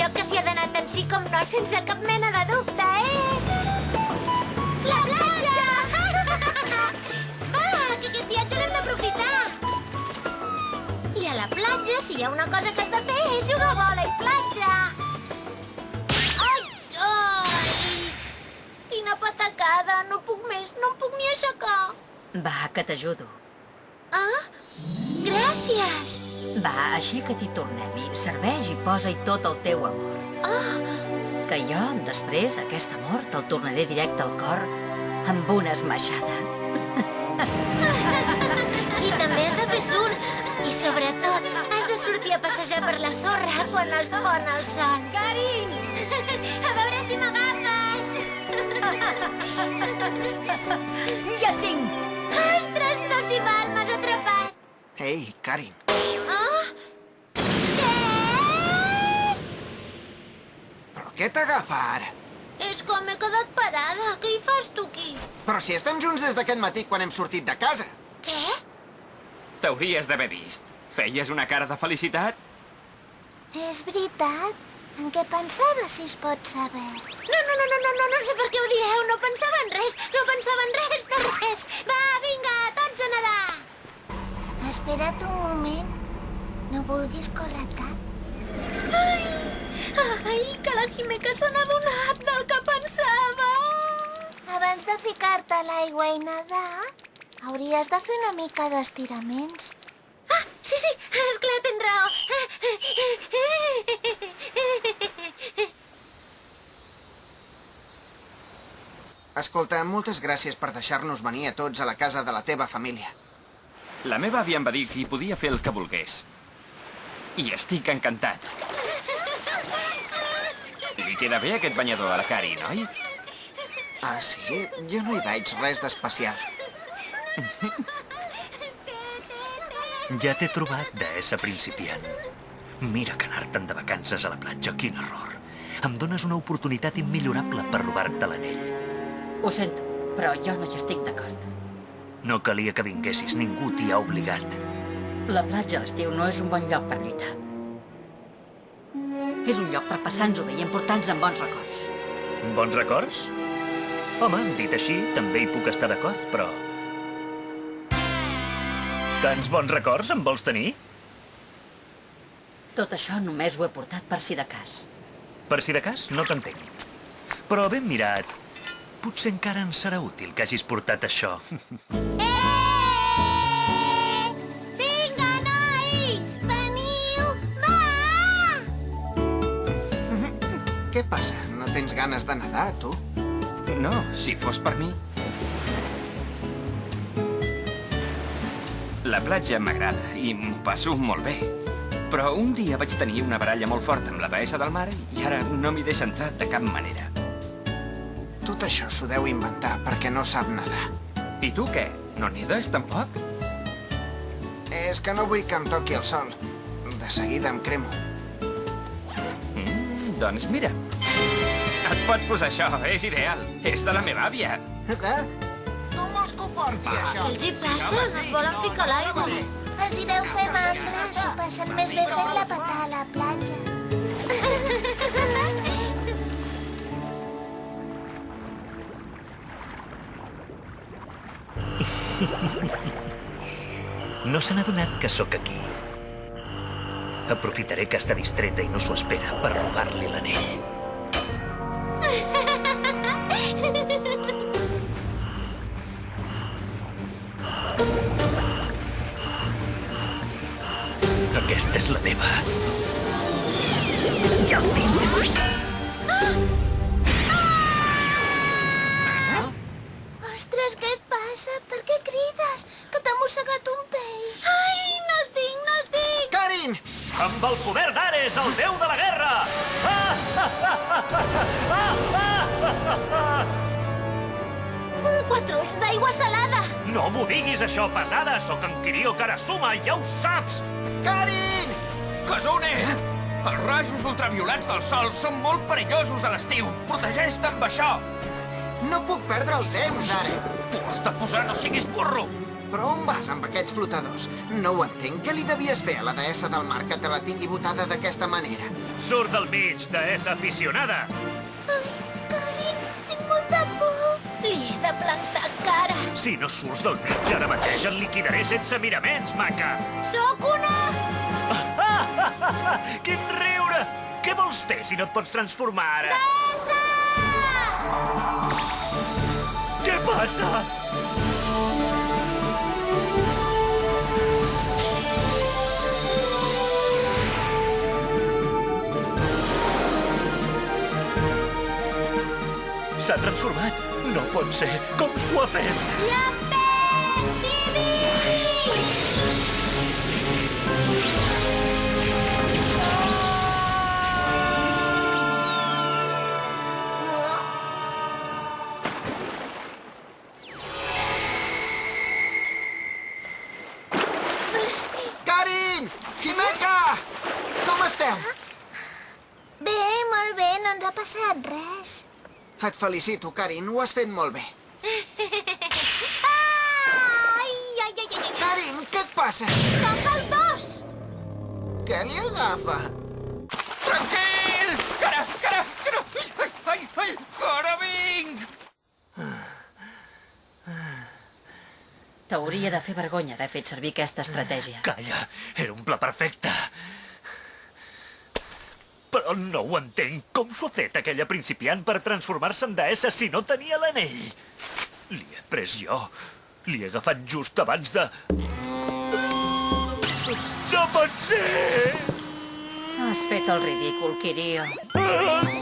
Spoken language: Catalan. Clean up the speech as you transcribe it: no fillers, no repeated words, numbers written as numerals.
lloc que s'hi ha d'anar tant sí com no, sense cap mena de dubte, és... la platja! Va, que aquest viatge l'hem d'aprofitar! I a la platja, si hi ha una cosa que has de fer, és jugar a bola i platja! Ai! Ai! Quina patacada! No puc més, no em puc ni aixecar! Va, que t'ajudo. Ah? Gràcies! Va, aixeca't i tornem-hi. Serveix i posa-hi tot el teu amor. Oh! Que jo, després, aquest amor, te'l tornaré directe al cor amb una esmaixada. I també has de fer surf. I sobretot, has de sortir a passejar per la sorra quan es pon el sol. Karin! A veure si m'agafes! Ja el tinc! Ostres, no s'hi val, m'has atrapat. Ei, Karin. Oh? Què? Però què t'agafa ara? És que m'he quedat parada. Què hi fas tu aquí? Però si estem junts des d'aquest matí quan hem sortit de casa. Què? T'hauries d'haver vist. Feies una cara de felicitat? És veritat? En què pensava, si es pot saber? No sé per què ho dieu. No pensava en res. No pensava en res de res. Va, vinga, tots a nedar. Espera't un moment. No vulguis córrer tant. Ai, que la Jimeca se n'ha adonat del que pensava. Abans de ficar-te a l'aigua i nedar, hauries de fer una mica d'estiraments. Ah, sí, esclar, tens raó. Escolta, moltes gràcies per deixar-nos venir a tots a la casa de la teva família. La meva àvia em va dir que hi podia fer el que volgués. I estic encantat. Li queda bé aquest banyador a la Karin, oi? Ah, sí? Jo no hi veig res d'especial. Ja t'he trobat d'ésser principiant. Mira que anar-te'n de vacances a la platja, quin error. Em dones una oportunitat immillorable per robar-te l'anell. Ho sento, però jo no hi estic d'acord. No calia que vinguessis, ningú t'hi ha obligat. La platja a l'estiu no és un bon lloc per lluitar. És un lloc per passar-nos-ho bé i emportar-nos amb bons records. Bons records? Home, dit així, també hi puc estar d'acord, però... Tants bons records em vols tenir? Tot això només ho he portat per si de cas. Per si de cas, no t'entenc. Però ben mirat, potser encara ens serà útil que hagis portat això. Vinga, nois! Veniu! Va! Què passa? No tens ganes de nedar, tu? No, si fos per mi. La platja m'agrada i m'ho passo molt bé. Però un dia vaig tenir una baralla molt forta amb la deessa del mar i ara no m'hi deixa entrar de cap manera. Tot això s'ho deu inventar perquè no sap nedar. I tu què? No nedes, tampoc? És que no vull que em toqui el sol. De seguida em cremo. Doncs mira. Et pots posar això, és ideal. És de la meva àvia. Tu vols que ho porti, això? Què els hi passa? No es volen ficar a l'aigua. Els hi deu fer mandra. S'ho passen més bé fent la patà a la platja. No se n'ha adonat que sóc aquí. Aprofitaré que està distreta i no s'ho espera per robar-li l'anell. Aquesta és la meva. Ja el tinc. Ostres, què et passa? Per què crides? Que t'ha mossegat un pell. Ai, no el tinc, no el tinc! Karin! Amb el poder d'Ares, el déu de la guerra! Quatre ulls d'aigua salada. No m'ho diguis, això, pesada! Sóc en Kirio Karasuma, ja ho saps! Karin! Kazune! Els rajos ultraviolats del sol són molt perillosos a l'estiu. Protegeix-te amb això. No puc perdre el temps, ara. T'ho has de posar, no siguis burro. però on vas amb aquests flotadors? No ho entenc. Què li devies fer a la deessa del mar que te la tingui botada d'aquesta manera? Surt del mig, deessa aficionada! Ai, Karin, tinc molta por. Li he de plantar cara. Si no surts del mig ara mateix et liquidaré sense miraments, maca! Sóc una... Quin riure! Què vols fer si no et pots transformar ara? Deessa! Què passa? S'ha transformat. No pot ser. Com s'ho ha fet? Llambet! Tibi! Karin! Himeka! Com esteu? Bé, molt bé, no ens ha passat res. Et felicito, Karin, ho has fet molt bé. Ai, ai, ai, ai, ai. Karin, què et passa? Toca el dos! Què li agafa? Tranquils! Cara, no! Ai, ara vinc! T'hauria de fer vergonya haver fet servir aquesta estratègia. Calla, era un pla perfecte. Però no ho entenc. Com s'ho ha fet aquella principiant per transformar-se en deessa si no tenia l'anell? Li he pres jo. Li he agafat just abans de... No pot ser! Has fet el ridícul, Kirio. Ah!